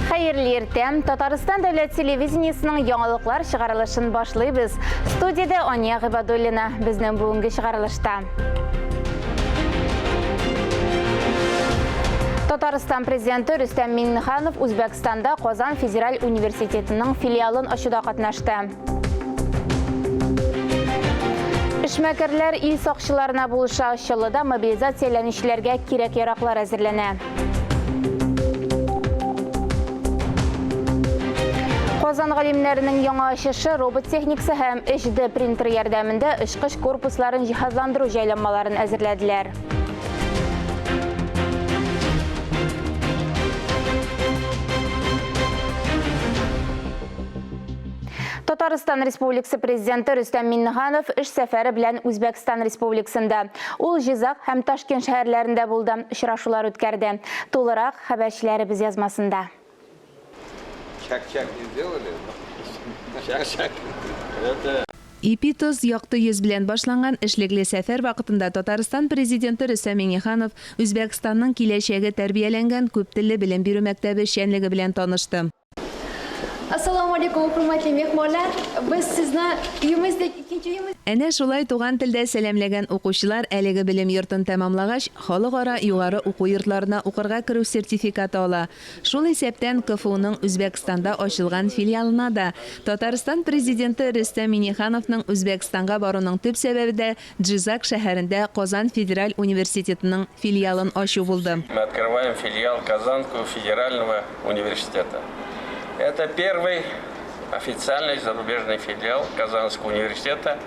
Hayırlı ertem, Tataristan Devlet Televizyonunun yanılıklar çıkarılışını başlayız. Studiyada Anya Gıbadullina bizden bugünkü çıkarılışta. Tataristan Prezidenti Rüstem Minnihanov Uzbekistan'da Qozan Federal Üniversiteti'nin filialını açıda qatnaştı. İşmekerler il saqçılarına buluşa aşılıda mobilizasiyalanışlarga kerek yaraqlar hazırlanı. Qozan galimlerinin yanı aşışı robot texnikası hem 3D printer yardımında ışqış korpusların cihazlandırı jaylanmalarını hazırladılar. Tataristan Respublikası Prezidenti Rüstem Minnihanov iş seferi bilen Uzbekistan Respublikasında ul Jizak hem Taşkent şehirlerinde buldu, uçraşular ötkərdi. To'liq haberçileri biz yazmasında. İpi-toz yaқты yüz bilen başlanğan işlikli sefer vaqtında Tataristan Prezidenti Rüstem Minnihanov Uzbekistan'ın kileşegi terbiyelengen köptilli bilim biri mektebi şenligi bilen tanıştı. Assalomu alaykum, hurmatli mehmonlar. Biz sizni uyimizdagi ikkinchi uyimiz. Әнә шулай туган телдә сәламләгән укучылар әлеге белем йортын тәмамлагач, халыкара югары уку йортларына укырга керү сертификаты ала. Шул исәптән КФУның Үзбәкстанда ачылган филиалына да Татарстан президенты Рөстәм Миннихановның Үзбәкстанга баруның төп сәбәбе дә Джизак шәһәрендә Казан Федераль университетының филиалын ачу булды. Мы открываем филиал Казанского федерального университета. Это первый официальный зарубежный филиал Казанского университета.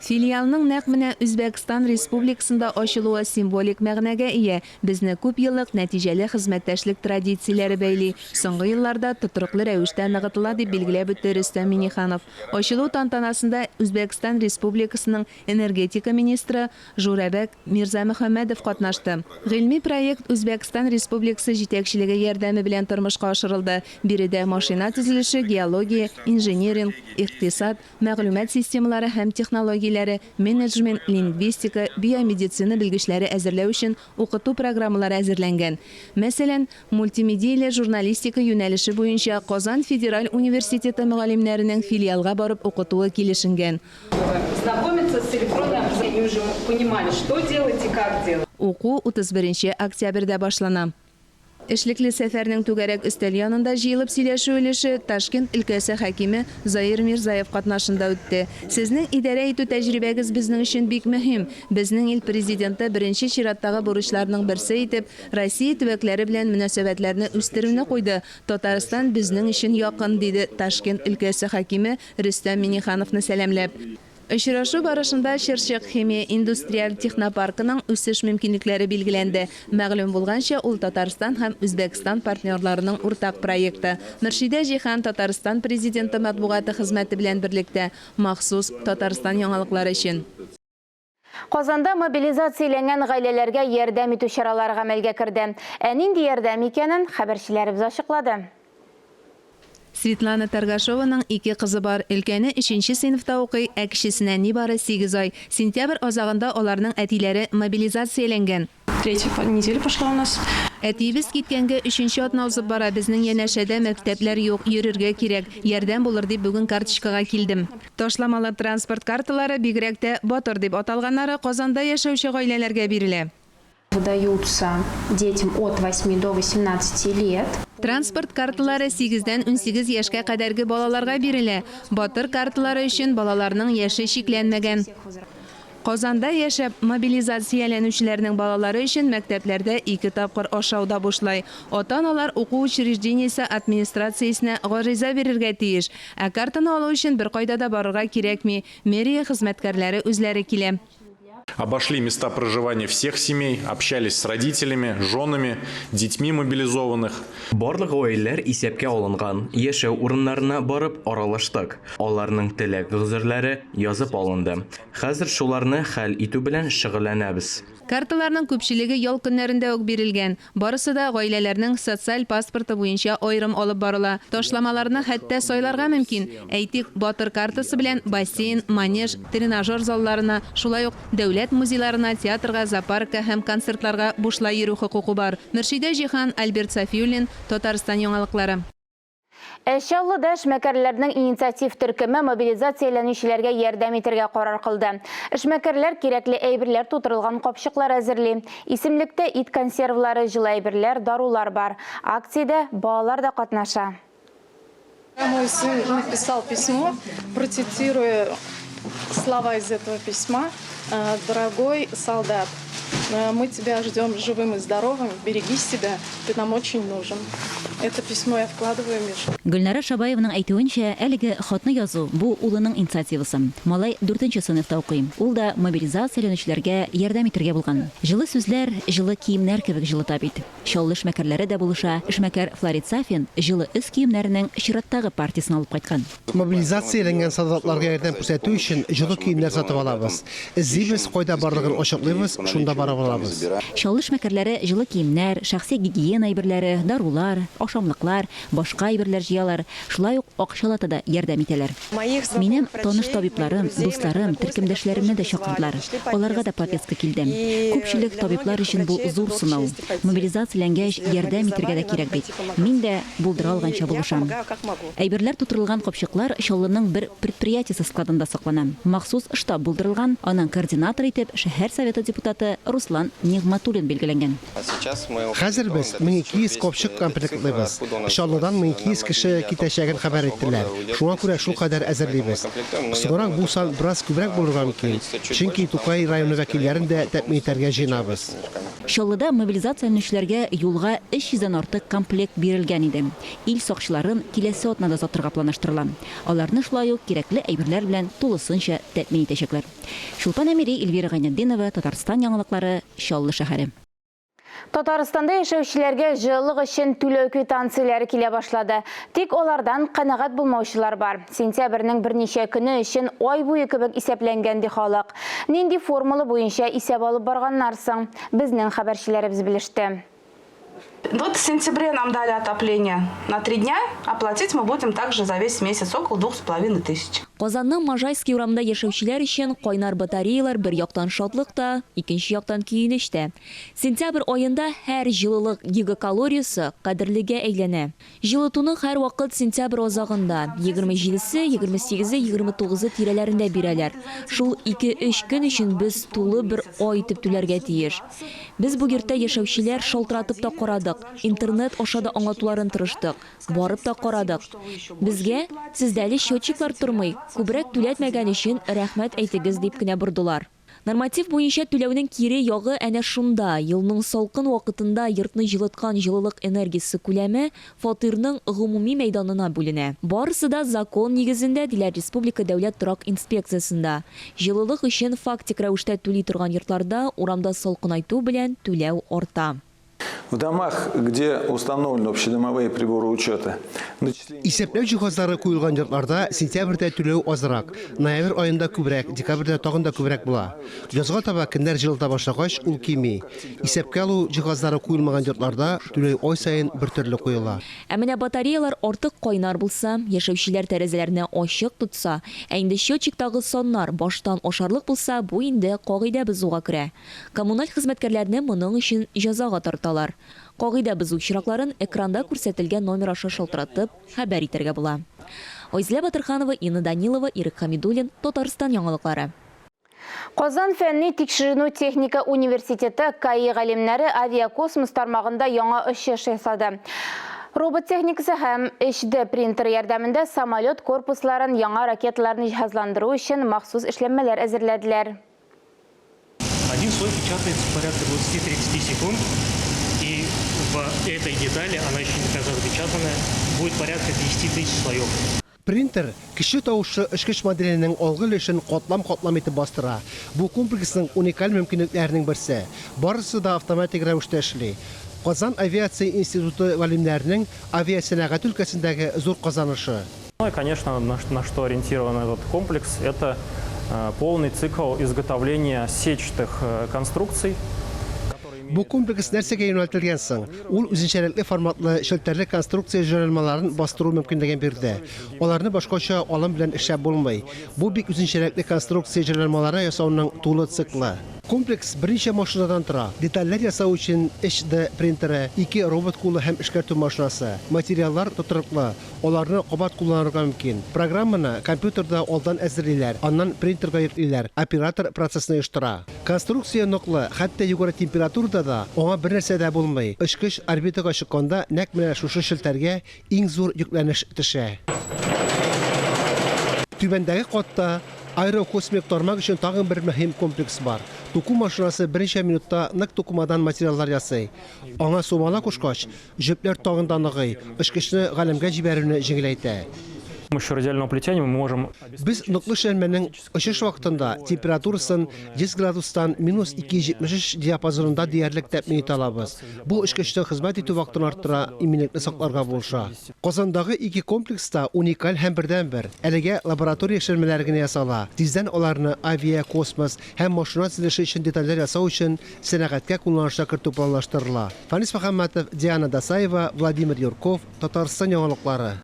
Филиалның нәкъ менә Үзбәкстан Республикасында ачылуы символик мәгънәгә ия. Безне күп еллык нәтиҗәле хезмәттәшлек традицияләре бәйли. Соңгы елларда тотрыклы рәвештә ныгытыла дип билгеләп үтте Рөстәм Минниханов. Ачылу тантанасында Үзбәкстан Республикасының энергетика министры Журабек Мирзамөхәммәдов катнашты. Гыйльми проект Үзбәкстан Республикасы җитәкчелеге ярдәме белән тормышка ашырылды. Биредә машина төзелеше, геология, инженеринг, икътисад, мәгълүмат системалары һәм технология менеджмент, лингвистика, биомедицина белгечләре әзерләү өчен укыту программалары әзерләнгән. Мәсәлән, мультимедияле журналистика юнәлеше буенча Казан Федераль университеты мөгаллимнәренең филиалга барып укытуы килешенгән. Знакомиться с электронным образованием, уже понимали, что делать и как делать. Уку 31 октябрьдә башлана. Эшлекле сәфәрнең түгәрәк өстәл янында җыелып сөйләшү өлеше Ташкент өлкәсе хакиме Заир Мирзаев катнашында үтте. Сезнең идарә итү тәҗрибәгез безнең өчен бик мөһим. Безнең ил президенты беренче чираттагы бурычларның берсе итеп Россия төбәкләре белән мөнәсәбәтләрне үстерүне куйды. Татарстан безнең өчен якын, диде Ташкент өлкәсе хакиме Рөстәм Миннихановны сәламләп. Очрашу барышында Шершек химия индустриаль технопаркының үсеш мөмкинлекләре билгеләнде. Мәгълүм булганча, ул Татарстан һәм Үзбәкстан партнерларының уртак проекты. Мөршидә Җихан Татарстан президенты матбугаты хезмәте белән берлектә махсус Татарстан яңалыклары өчен. Qozanda mobilizatsiяләнгән гаиләләргә ярдәм итү чаралары гамәлгә керде. Нинди ярдәм икәнен хәбәрчеләребез ачыклады. Светлана Таргашованың 2 кызы бар. Өлкәне 3нче сыйныфта укый, ә кечесенә нибары 8 ай. Сентябрь азагында аларның әтиләре мобилизацияләнгән. 3-я неделя пошла у нас. Әтибез киткәнгә 3нче атна узып бара. Безнең янәшәдә мәктәпләр юк, йөрергә кирәк. Ярдәм булыр дип бүген карточкага килдем. Ташламалы транспорт карталары бигрәк тә Батыр дип аталганнары Казанда яшәүче гаиләләргә бирелә. Выдаются детям от 8 до 18 лет. Транспорт карталары 8-дән 18 яшькә кадәрге балаларга бирелә. Батыр карталары өчен балаларның яше шикләнмәгән. Казанда яшәп мобилизацияләнүчеләрнең балалары өчен мәктәпләрдә 2 тапкыр ашауда бушлай. Ата-аналар уку учреждениесе администрациясенә гариза бирергә тиеш. Ә картаны алу өчен бер кайда да барырга кирәкми. Мэрия хезмәткәрләре үзләре килә. Обошли места проживания всех семей, общались с родителями, женами, детьми мобилизованных. Барлык гаиләләр исәпкә алынган. Яшәү урыннарына барып аралаштык. Аларның теләк гызырлары язып алынды. Хәзер шуларны хәл итү белән шөгыльләнәбез. Карталарның күпчелеге ял көннәрендә үк бирелгән. Барысы да гаиләләрнең социаль паспорты буенча айрым алып барыла. Ташламаларны хәтта сайларга мөмкин. Әйтик, Батыр картасы белән бассейн, манеж, тренажер залларына, шулай ук дәүләт музейларына, театрга, зоопаркка һәм концертларга бушлай йөрү хокукы бар. Мөршидә Җихан, Альберт Сафиуллин, Татарстан яңалыклары. Эшеллыда эшмәкәрләрнең инициатив төркеме мобилизацияләнүчеләргә ярдәм итәргә карар кылды. Эшмәкәрләр кирәкле әйберләр тутырылган капчыклар әзерли. Исемлектә ит консервлары, җылы әйберләр, дарулар бар. Акциядә балалар да катнаша. Мой сын написал письмо, процитируя слова из этого письма. «Дорогой солдат, мы тебя ждем живым и здоровым, береги себя, ты нам очень нужен». Это письмо я вкладываю, Миша. Гөлнара Шабаевның әйтүенчә, әлеге хатны язу бу улының инициативасы. Малай 4-нче сыйныфта укый. Ул да мобилизацияләнүчеләргә ярдәм итәргә булган. Жылы сүзләр, жылы киемнәр кебек җылыта бит. Шаулы эшмәкәрләре дә булыша. Эшмәкәр Флорид Сафин жылы өс киемнәренең чираттагы партиясын алып кайткан. Мобилизацияләнгән солдатларга ярдәм күрсәтү өчен җылы киемнәр сатып алабыз. Эзибез, кайда барлыгын ачыклыйбыз, шунда барып алабыз. Шаулы эшмәкәрләре җылы киемнәр, шәхси гигиена әйберләре, дарулар, ашамлыклар, башка әйберләр җыялар. Шулай ук акчалата да ярдәм итәләр. Минем таныш табибларым, дусларым, төркемдәшләремне дә чакырдылар. Аларга да прописка килдем. Күпчелек табиблар өчен бу зур сынау. Мобилизацияләнгәч ярдәм итәргә дә кирәк бит. Мин дә булдыра алганча булышам. Әйберләр тутырылган капчыклар Шаулының бер предприятиесе складында саклана. Махсус штаб булдырылган, аның координатор итеп шәһәр советы депутаты Руслан Нигъматуллин билгеләнгән. Хәзер без 1200 капчык комплектлыйбыз. Шаллыдан 1200 кеше китәчәген хәбәр иттеләр. Шуңа күрә шул кадәр әзерлибез. Соңрак бу сан бераз күбрәк булырга мөмкин. Чөнки Тукай районы вәкилләрен дә тәэмин итәргә җыенабыз. Шаллыда мобилизацияләнүчеләргә юлга 300-дән артык комплект бирелгән иде. Ил сакчыларын киләсе атнада сатырга планлаштырыла. Аларны шулай ук кирәкле әйберләр белән тулысынча тәэмин итәчәкләр. Шулпан Әмири, Эльвира Гайнетдинова, Татарстан яңалыклары, Шаллы шәһәре. Татарстанда яшәүчеләргә җылылык өчен түләү квитанцияләре килә башлады. Тик алардан канәгать булмаучылар бар. Сентябрьнең берничә көне өчен ай буе кебек исәпләнгән ди халык. Нинди формула буенча исәп алып барганнар соң? Безнең хәбәрчеләребез белеште. Вот в сентябре нам дали отопление на 3 дня, оплатить мы будем также за весь месяц около 2500. Казанның Можайский урамында яшәүчеләр өчен кайнар батареялар бер яктан шатлык та, икенче яктан көенеч тә. Сентябрь аенда һәр җылылык гигакалориясе кадерлегә әйләнә. Җылытуны һәр вакыт сентябрь азагында 27-се, 28-се, 29-се тирәләрендә бирәләр. Шул 2-3 көн өчен без тулы бер ай итеп түләргә тиеш. Без бу йортта яшәүчеләр шалтыратып та карадык. Интернет аша да аңлатуларын тырыштык. Барып та карадык. Безгә сездә әле счетчиклар тормый. Күбрәк түләтмәгән өчен рәхмәт әйтегез дип кенә бордылар. Норматив буенча түләүнең кире ягы әнә шунда. Елның салкын вакытында йортны җылыткан җылылык энергиясе күләме фатирның гомуми мәйданына бүленә. Барысы да закон нигезендә диләр Республика дәүләт торак инспекциясында. Җылылык өчен фактик рәвештә түли торган йортларда урамда салкынайту белән түләү арта. В домах, где установлены общедомовые приборы учета, Исәпләү җиһазлары куелган йортларда сентябрьдә түләү азрак, ноябрь аенда күбрәк, декабрьдә тагын да күбрәк була. Язга таба көннәр җылыта башлагач, ул кими. Исәпкә алу җиһазлары куелмаган йортларда түләү ай саен бер төрле куела. Ә менә батареялар артык кайнар булса, яшәүчеләр тәрәзәләрне ачык тутса, ә инде счетчиктагы саннар баштан ашарлык булса, бу инде кагыйдә бозуга керә. Коммуналь хезмәткәрләрне моның өчен җәзага тарталар. Кагыйдә бозу очракларын экранда күрсәтелгән номер аша шалтыратып хәбәр итәргә була. Айзилә Батырханова, Инна Данилова, Ирек Хамидуллин, Татарстан яңалыклары. Казан фәнни тикшеренү техника университеты КАИ галимнәре авиакосмос тармагында яңа очыш ясады. Робот техникасы һәм HD принтер ярдәмендә самолет корпусларын, яңа ракеталарны җиһазландыру өчен махсус эшләнмәләр әзерләделәр. Один слой печатается в порядке 20-30 секунд, и в этой детали, она еще не до конца запечатанная, будет порядка 10 тысяч слоев. Принтер кеше тавышы эшкеш моделенең алгы өлешен катлам-катлам итеп бастыра. Бу комплексның уникаль мөмкинлекләренең берсе. Барысы да автоматик рәвештә эшли. Казан авиация институты галимнәренең авиасәнәгать өлкәсендәге зур казанышы. Ну и, конечно, на что ориентирован этот комплекс, это полный цикл изготовления сетчатых конструкций. Bu комплекс нәрсәгә юнәлтелгән соң? Ул үзенчәлекле форматлы шелтәрле конструкция җайланмаларын бастыру мөмкинлеген бирде. Аларны башкача алым белән эшләп булмый. Бу бик үзенчәлекле конструкция җайланмалары ясауның тулы циклы. Комплекс берничә машинадан тора. Детальләр ясау өчен 3D принтеры, 2 робот кулы һәм эшкәртү машинасы. Материаллар тутырыклы. Аларны кабат кулланырга мөмкин. Программаны компьютерда алдан әзерлиләр, аннан принтерга йөртиләр. Оператор процессны оештыра. Конструкция ныклы, хәтта югары температурада да аңа бернәрсә дә булмый. Очкыч орбитага чыкканда нәкъ менә шушы шелтәргә иң зур йөкләнеш төшә. Түбәндәге катта аэрокосмик тармак өчен тагын бер мөһим комплекс бар. Туку машинасы берничә минутта нык тукумадан материаллар ясый. Аңа сумала кушкач, җепләр тагын да ныгый, очкычны галәмгә җибәрүне җиңеләйтә. С помощью радиального плетения мы можем... Без ныклы шәлмәнең очыш вакытында температурасын 10 градустан -273 диапазонында диярлек тәэмин итә алабыз. Бу очкычны хезмәт итү вакытын арттыра, иминлекне сакларга булыша. Казандагы 2 комплекста уникаль һәм бердәнбер. Әлегә лаборатория эшләнмәләре генә ясала. Тиздән аларны авиа, космос һәм машина төзелеше өчен детальләр ясау өчен сәнәгатькә кулланышка кертү планлаштырыла. Фанис Мөхәммәтов, Диана Дасаева, Владимир Юрков, Татарстан яңалыклары.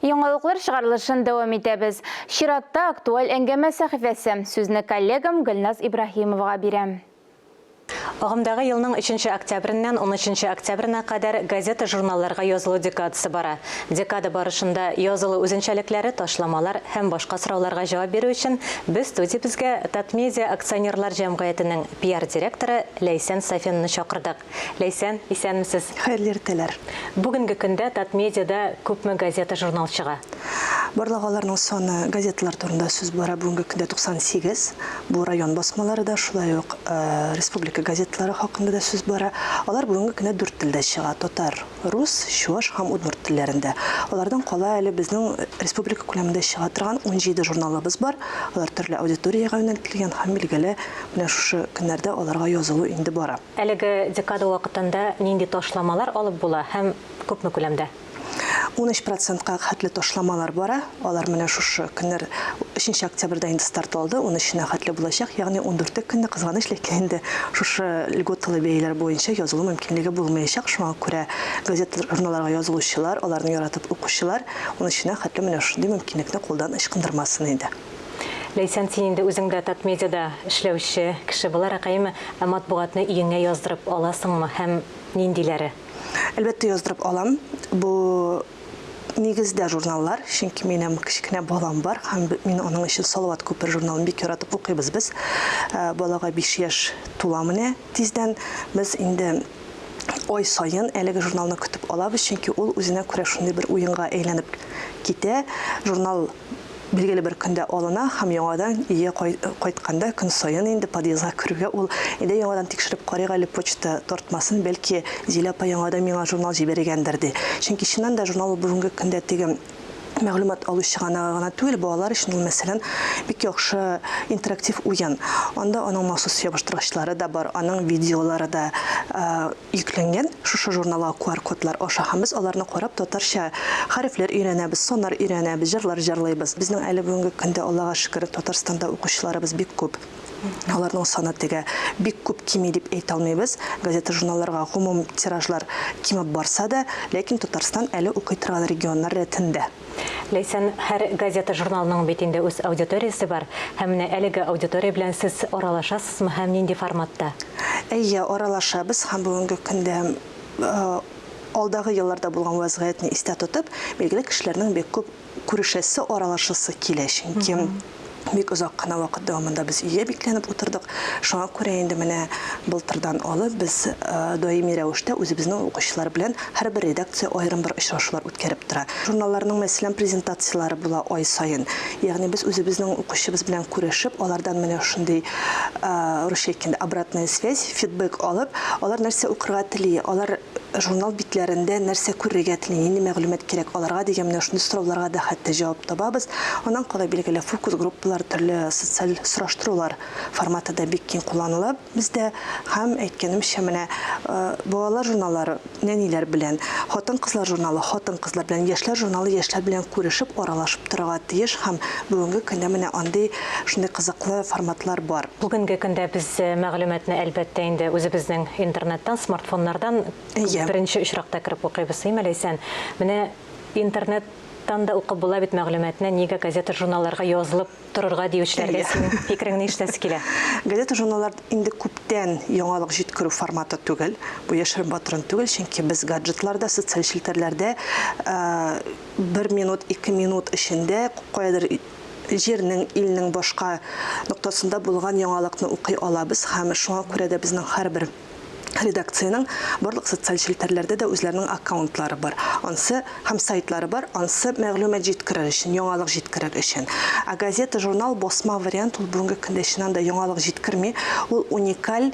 Яңалыклар чыгарылышын дәвам итәбез. Чиратта актуаль әңгәмә сәхифәсе. Сүзне коллегам Гөлназ Ибраһимовага бирәм. Ағымдағы елның 3 октябрінен 13 октябрына қадар газета журналларға язылу декадасы бара. Декада барышында язылу үзенчәлекләре, ташламалар һәм башка сорауларга җавап бирү өчен без студиябезгә Татмедиа акционерлар җәмгыятенең пиар директоры Ләйсән Сафинны чакырдык. Ләйсән, исәнмесез? Хәерле иртәләр. Бүгенге көндә Татмедиада күпме газета журнал чыга? Барлыгаларның саны газеталар турында сүз бара. Бүгенге көндә 98. Бу район басмалары да, шулай ук республика газеталары хакында да сүз бара. Алар бүгенге көндә 4 телдә чыга. Татар, рус, чуаш һәм удмурт телләрендә. Алардан кала әле безнең республика күләмендә чыга торган 17 журналыбыз бар. Алар төрле аудиторияга юнәлтелгән һәм билгеле менә шушы көннәрдә аларга язылу инде бара. Әлеге декада вакытында нинди ташламалар алып була һәм күпме күләмдә? 13%-ка хәтле ташламалар бара. Алар менә шушы көннәр 3 октябрьдә инде старт алды. 13-нә хәтле булачак. Ягъни 14 көнне кызганыч лекән инде шушы льготалы бәяләр буенча язылу мөмкинлеге булмаячак. Шуңа күрә газета журналларга язылучылар, аларны яратып укучылар 13-нә хәтле менә шундый мөмкинлекне кулдан ычкындырмасын иде. Ләйсән, син инде үзеңдә Татмедиада эшләүче кеше буларак матбугатны иеңә яздырып аласыңмы һәм ниндиләре? Әлбәттә яздырып алам. Бу нигездә журналлар, чөнки минем кичкенә балам бар һәм мин аның өчен Салават күпер журналын бик яратып укыйбыз без. Балага 5 яшь тула менә. Тиздән без инде ай сайын әлеге журналны көтеп алабыз, чөнки ул үзенә күрә шундый бер уенга әйләнеп китә. Журнал билгеле бер көндә алына һәм яңадан ие кайтканда көн сайын инде подъездга керүгә ул инде яңадан тикшереп карыйк әле почта тартмасын, бәлки Зилә апа яңадан миңа журнал җибәргәндер ди. Чөнки чыннан да журнал бүгенге көндә теге мәгълүмат алучы гына түгел, балалар өчен ул мәсәлән бик яхшы интерактив уен. Анда аның махсус ябыштыргычлары да бар, аның видеолары да йөкләнгән. Шушы журналга QR-кодлар аша һәм без аларны карап татарча хәрефләр өйрәнәбез, соннар өйрәнәбез, җырлар җырлыйбыз. Безнең әле бүгенге көндә Аллага шөкер Татарстанда укучыларыбыз бик күп. Аларның саны теге бик күп кими дип әйтә алмыйбыз. Газета журналларга гомум тиражлар кимеп барса да, ләкин Татарстан әле укый торган регионнар рәтендә. Ләйсән, һәр газета журналының битендә үз аудиториясе бар. Һәм менә әлеге аудитория белән сез аралашасызмы һәм нинди форматта? Әйе, аралашабыз һәм бүгенге көндә алдагы елларда булган вазгыятьне истә тотып, билгеле кешеләрнең бик күп күрешәсе, аралашасы килә. Чөнки бик озак кына вакыт дәвамында без өйгә бикләнеп утырдык. Шуңа күрә инде менә былтырдан алып без даими рәвештә үзебезнең укучылар белән һәрбер редакция аерым бер очрашулар үткәреп тора. Журналларның мәсәлән презентациялары була ай сайын. Ягъни без үзебезнең укучыбыз белән күрешеп, алардан менә шундый русча әйткәндә обратная связь, фидбэк алып, алар нәрсә укырга тели, алар журнал битләрендә нәрсә күрергә теләгән, нинди мәгълүмат кирәк аларга дигән менә шундый сорауларга да хәтта җавап табабыз. Аннан кала билгеле фокус группалар, төрле социаль сораштырулар форматында бик киң кулланыла. Бездә һәм әйткәнемчә менә балалар журналлары нәниләр белән, хатын-кызлар журналы хатын-кызлар белән, яшьләр журналы яшьләр белән күрешеп, аралашып торырга тиеш һәм бүгенге көндә менә андый шундый кызыклы форматлар бар. Бүгенге көндә без мәгълүматны әлбәттә инде үзебезнең интернеттан, смартфоннардан беренче очракта кирип укыйбыз, Ләйсән. Менә интернеттан да укып була бит мәгълүматны, нигә газета журналларга язылып торырга диючеләргә синең фикерең ни эшләсе килә? Газета журналлар инде күптән яңалык җиткерү форматы түгел, бу яшерен батырын түгел, чөнки без гаджетларда, социаль челтәрләрдә 1 минут, 2 минут эчендә кайдыр җирнең, илнең башка ноктасында булган яңалыкны укый алабыз һәм шуңа күрә дә безнең һәрбер редакциянең барлык социаль челтәрләрдә дә үзләренең аккаунтлары бар. Ансы һәм сайтлары бар, ансы мәгълүмат җиткерер өчен, яңалык җиткерер өчен. А газета, журнал, басма вариант ул бүгенге көндә чыннан да яңалык җиткерми, ул уникаль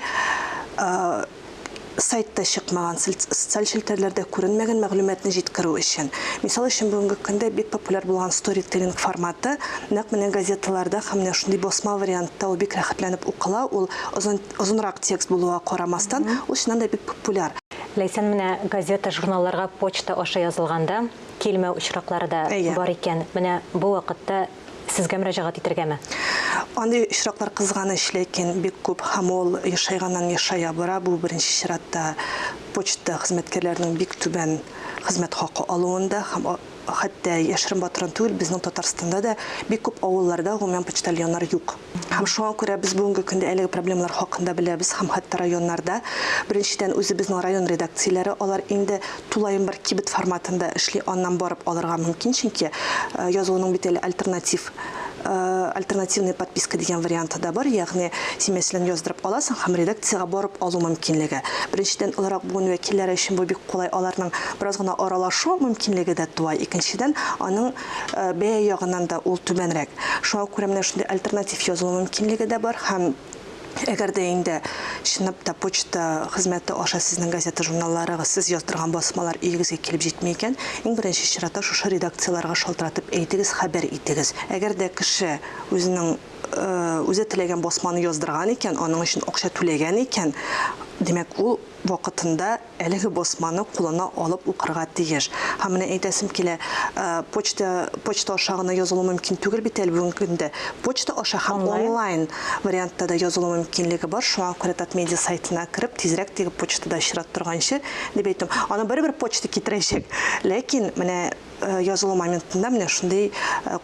сайтта чыкмаган, социаль челтәрләрдә күренмәгән мәгълүматны җиткерү өчен. Мисал өчен бүгенге көндә бик популяр булган storytelling форматы, нәкъ менә газеталарда һәм менә шундый басма вариантта ул бик рәхәтләнеп укыла, ул озынрак текст булуга карамастан, ул чыннан да бик популяр. Ләйсән, менә газета, журналларга почта аша язылганда килмәү очраклары да бар икән. Менә бу вакытта сезгә мөрәҗәгать итәргәме? Андый очраклар кызганыч, ләкин бик күп һәм ул яшайганнан яшая бара. Бу беренче чиратта почта хезмәткәрләренең бик түбән хезмәт хакы алуында һәм хәтта яшерен батырын түгел, безнең Татарстанда да бик күп авылларда гомумән почтальоннар юк. Һәм шуңа күрә без бүгенге көндә әлеге проблемалар хакында беләбез һәм хәтта районнарда беренчедән үзебезнең район редакцияләре алар инде тулаем бер кибет форматында эшли, аннан барып алырга мөмкин, чөнки язуның бит әле альтернативный подписка дигән варианты да бар, ягъни син мәсәлән яздырып аласың һәм редакциягә барып алу мөмкинлеге. Беренчедән оларак бүген вәкилләре өчен бу бик кулай, аларның бераз гына аралашу мөмкинлеге дә туа. Икенчедән аның бәя ягыннан да ул түбәнрәк. Шуңа күрә менә шундый альтернатив язылу мөмкинлеге дә бар һәм әгәр дә инде чынлап та почта хезмәте аша сезнең газета, журналларыгыз, сез яздырган басмалар игезгә килеп җитми икән, иң беренче чиратта шушы редакцияларга шалтыратып әйтегез, хәбәр итегез. Әгәр дә кеше үзе теләгән басманы яздырган икән, аның өчен акча түләгән икән, демәк ул вакытында әлеге басманы кулына алып укырга тиеш. Һәм менә әйтәсем килә, почта аша гына язылу мөмкин түгел бит әле бүгенге көндә. Почта аша һәм онлайн вариантта да язылу мөмкинлеге бар. Шуңа күрә Татмедиа сайтына кирип, тизрәк теге почтада чират торганчы, дип әйтәм. Аны бер почта китерәчәк. Ләкин менә язылу моментында менә шундый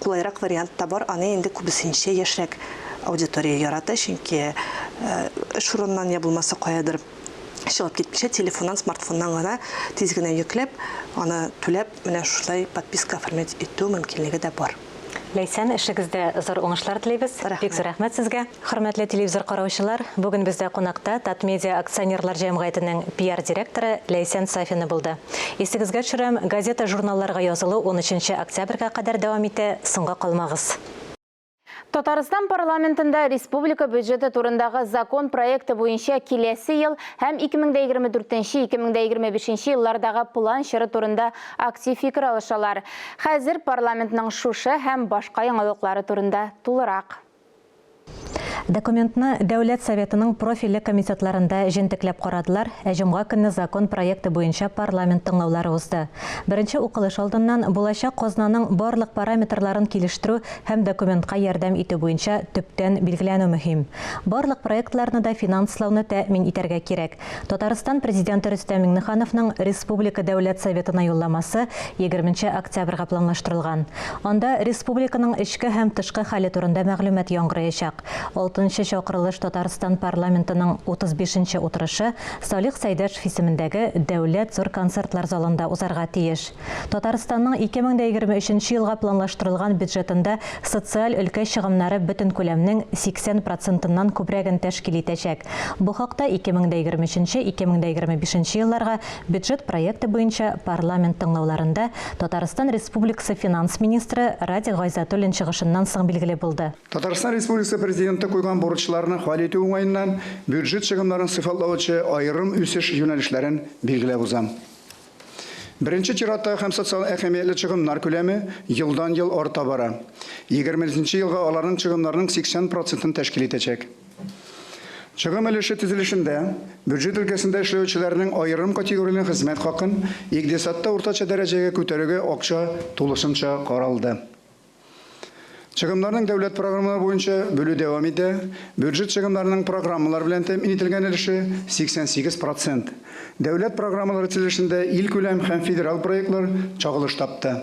кулайрак вариант та бар. Аны инде күбесенчә яшьрәк аудитория ярата, чөнки эш урыннан я булмаса каядыр чыгып китмичә, телефоннан, смартфоннан гына тиз генә йөкләп, аны түләп, менә шулай подписка оформлять итү мөмкинлеге дә бар. Ләйсән, эшегездә зур уңышлар телибез. Бик зур рәхмәт сезгә. Хөрмәтле телевизор караучылар, бүген бездә кунакта Татмедиа акционерлар җәмгыятенең PR директоры Ләйсән Сафина булды. Исегезгә төшерәм, газета, журналларга язылу 13 октябрьгә кадәр дәвам итә. Соңга калмагыз. Татарстан парламентында республика бюджеты турындагы закон проекты буенча киләсе ел һәм 2024-2025 еллардагы план чоры турында актив фикер алышалар. Хәзер парламентның шушы һәм башка яңалыклары турында тулырак. Документны Дәүләт Советының профильле комитетларында җентекләп карадылар, ә җомга көнне закон проекты буенча парламент тыңлаулары узды. Беренче укылыш алдыннан булачак казнаның барлык параметрларын килештерү һәм документка ярдәм итү буенча төптән билгеләнү мөһим. Барлык проектларны да финанслауны тәэмин итәргә кирәк. Татарстан президенты Рөстәм Миңнехановның Республика Дәүләт Советына юлламасы 20 октябрьгә планлаштырылган. Анда республиканың эчке һәм тышкы хәле турында мәгълүмат яңгыраячак. 6-нчы чакырылыш Татарстан парламентының 35-нче утырышы Салих Сәйдәшев исемендәге Дәүләт зур концертлар залында узарга тиеш. Татарстанның 2023 елга планлаштырылган бюджетында социаль өлкә чыгымнары бөтен күләмнең 80%-нан күбрәген тәшкил итәчәк. Бу хакта 2023-2025 елларга бюджет проекты буенча парламент тыңлауларында Татарстан Республикасы финанс министры Радик Гайзатуллин чыгышыннан соң билгеле булды. Татарстан Республикасы президенты куйган бурычларны хәл итү уңаеннан бюджет чыгымнарын сыйфатлаучы айрым үсеш юнәлешләрен билгеләп узам. Birinchi чиратта һәм социаль әһәмиятле чыгымнар күләме елдан-ел арта бара. 2020 елга аларның чыгымнарының 80% тәшкил итәчәк. Чыгым өлеше төзелешендә бюджет өлкәсендә эшләүчеләрнең аерым категорияле хезмәт хакын икътисадта уртача дәрәҗәгә күтәрүгә акча тулысынча каралды. Чыгымнарның дәүләт программалары буенча бүлү дәвам итә. Бюджет чыгымнарының программалар белән тәэмин ителгән өлеше 88%. Дәүләт программалары төзелешендә ил күләм һәм федераль проектлар чагылыш тапты.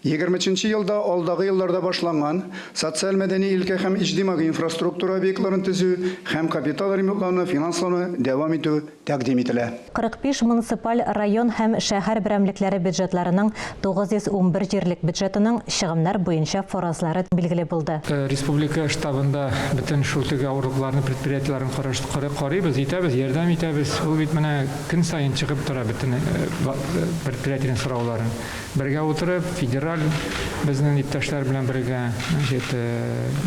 20 елда алдагы елларда башланган социаль мәдәни илкә һәм иҗтимагый инфраструктура объектларын төзү һәм капитал ремонтлауны финанслауны дәвам итү тәкъдим ителә. 45 муниципаль район һәм шәһәр берәмлекләре бюджетларының 911 җирлек бюджетының чыгымнар буенча фаразлары билгеле булды. Республика штабында бөтен шул теге авырлыкларны предприятиеләрен карыйбыз, итәбез, ярдәм итәбез. Ул бит менә көн сайын чыгып тора бөтен предприятиянең сорауларын. Бергә утырып, федераль безнең иптәшләр белән бергә,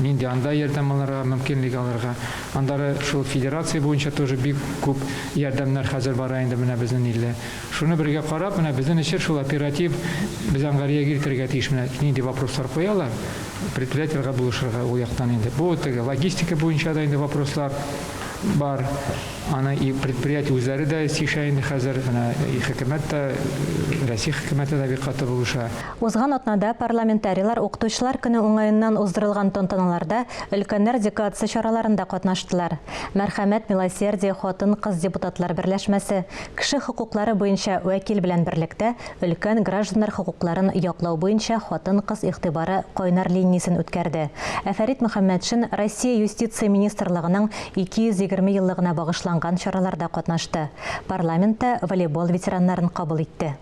нинди анда ярдәм алырга, мөмкинлек алырга. Андары шул федерация буенча тоже бик күп ярдәмнәр хәзер бара инде менә безнең илдә. Шуны бергә карап, менә безнең эше шул оператив без аңгария кертергә тиеш менә нинди вопрослар куялар. Предприятиеләргә булышырга ул яктан инде. Бу теге логистика буенча да инде вопрослар бар. Аны и предприятие үзләре дә сишә инде хәзер менә хөкүмәт тә, Россия хөкүмәте дә бик каты булыша. Узган атнада парламентарийлар укытучылар көне уңаеннан уздырылган тантаналарда өлкәннәр декадасы чараларында катнаштылар. Мәрхәмәт, милосердие, хатын-кыз депутатлар берләшмәсе кеше хукуклары буенча вәкил белән берлектә өлкән гражданнар хукукларын яклау буенча хатын-кыз игътибары кайнар линиясын үткәрде. Фәрит Мөхәммәтшин Россия юстиция министрлыгының 220 еллыгына багышланган чараларда катнашты. Парламентта волейбол ветераннарын кабул итте.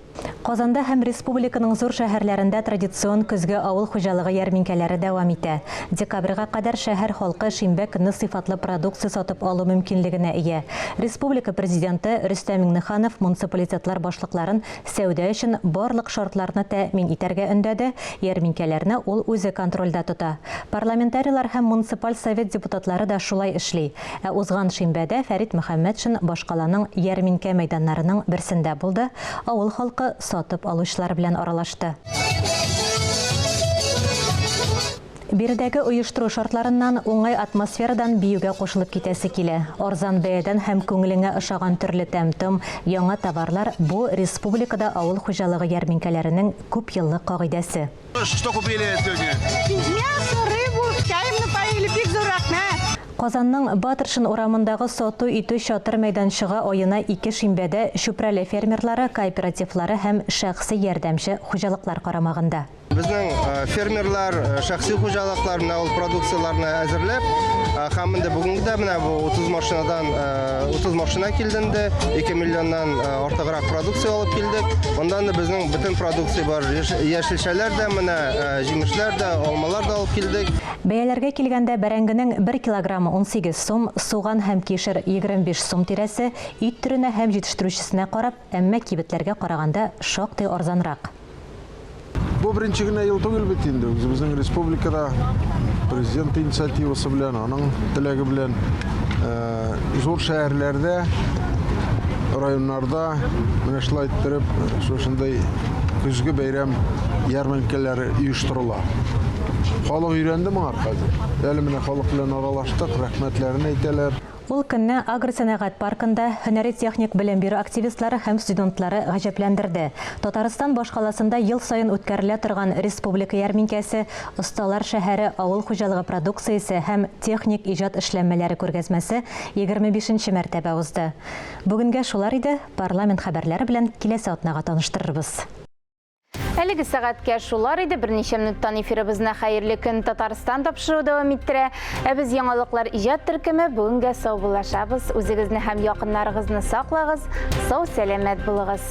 Казанда һәм республиканың зур шәһәрләрендә традицион көзге авыл хуҗалыгы ярминкәләре дәвам итә. Декабрьгә кадәр шәһәр халкы шимбә көнне сыйфатлы продукция сатып алу мөмкинлегенә ия. Республика президенты Рөстәм Миңнеханов муниципалитетлар башлыкларын сәүдә өчен барлык шартларны тәэмин итәргә өндәде. Ярминкәләрне ул үзе контрольдә тота. Парламентарийлар һәм муниципаль совет депутатлары да шулай эшли. Узган шимбәдә Фәрит Мөхәммәтшин башкаланың ярминкә мәйданнарының берсендә булды. Авыл халкы сатып алучылар белән аралашты. Биредәге оештыру шартларыннан уңай атмосферадан биюгә кушылып китәсе килә. Арзан бәядән һәм күңелеңә ошаган төрле тәм-том, яңа товарлар бу республикада авыл хуҗалыгы ярминкәләренең күп еллык кагыйдәсе. Что купили сегодня? Мясо, рыбу, чаем напоили, бик зуракна. Казанның Батыршин урамындагы сату итү чатыр мәйданчыгы аена 2 шимбәдә чүпрәле фермерлары, кооперативлары һәм шәхси ярдәмче хуҗалыклар карамагында. Безнең фермерлар, шәхси хуҗалыклар менә ул продукцияларны әзерләп, һәм инде бүгенге дә менә бу 30 машина килде, 2 миллионнан артыграк продукция алып килдек. Мондан да безнең бөтен продукция бар. Яшелчәләр дә менә, җимешләр дә, алмалар да алып килдек. Бәяләргә килгәндә бәрәңгенең 1 килограммы 18 сум, суган һәм кишер 25 сум тирәсе, ит төренә һәм җитештерүчесенә карап, әмма кибетләргә караганда шактый арзанрак. Бу беренче генә ел түгел бит инде. Безнең республикада президент инициативасы белән, аның теләге белән зур шәһәрләрдә, районнарда менә шулай иттереп, шушындай көзге бәйрәм ярминкәләре оештырыла. Халык өйрәнде моңа хәзер. Әле менә халык белән аралаштык, рәхмәтләрен әйтәләр. Ул көнне агросәнәгать паркында һөнәри техник белем бирү активистлары һәм студентлары гаҗәпләндерде. Татарстан башкаласында ел сайын үткәрелә торган республика ярминкәсе, осталар шәһәре авыл хуҗалыгы продукциясе һәм техник иҗат эшләнмәләре күргәзмәсе 25нче мәртәбә узды. Бүгенгә шулар иде. Парламент хәбәрләре белән киләсе атнага таныштырырбыз. Әлеге сәгатькә шулар иде. Берничә минуттан эфирыбызны хәерле көн Татарстан тапшыру дәвам иттерә. Без яңалыклар иҗат төркеме бүгенгә сау булашабыз. Үзегезне һәм якыннарыгызны саклагыз. Сау, сәламәт булыгыз.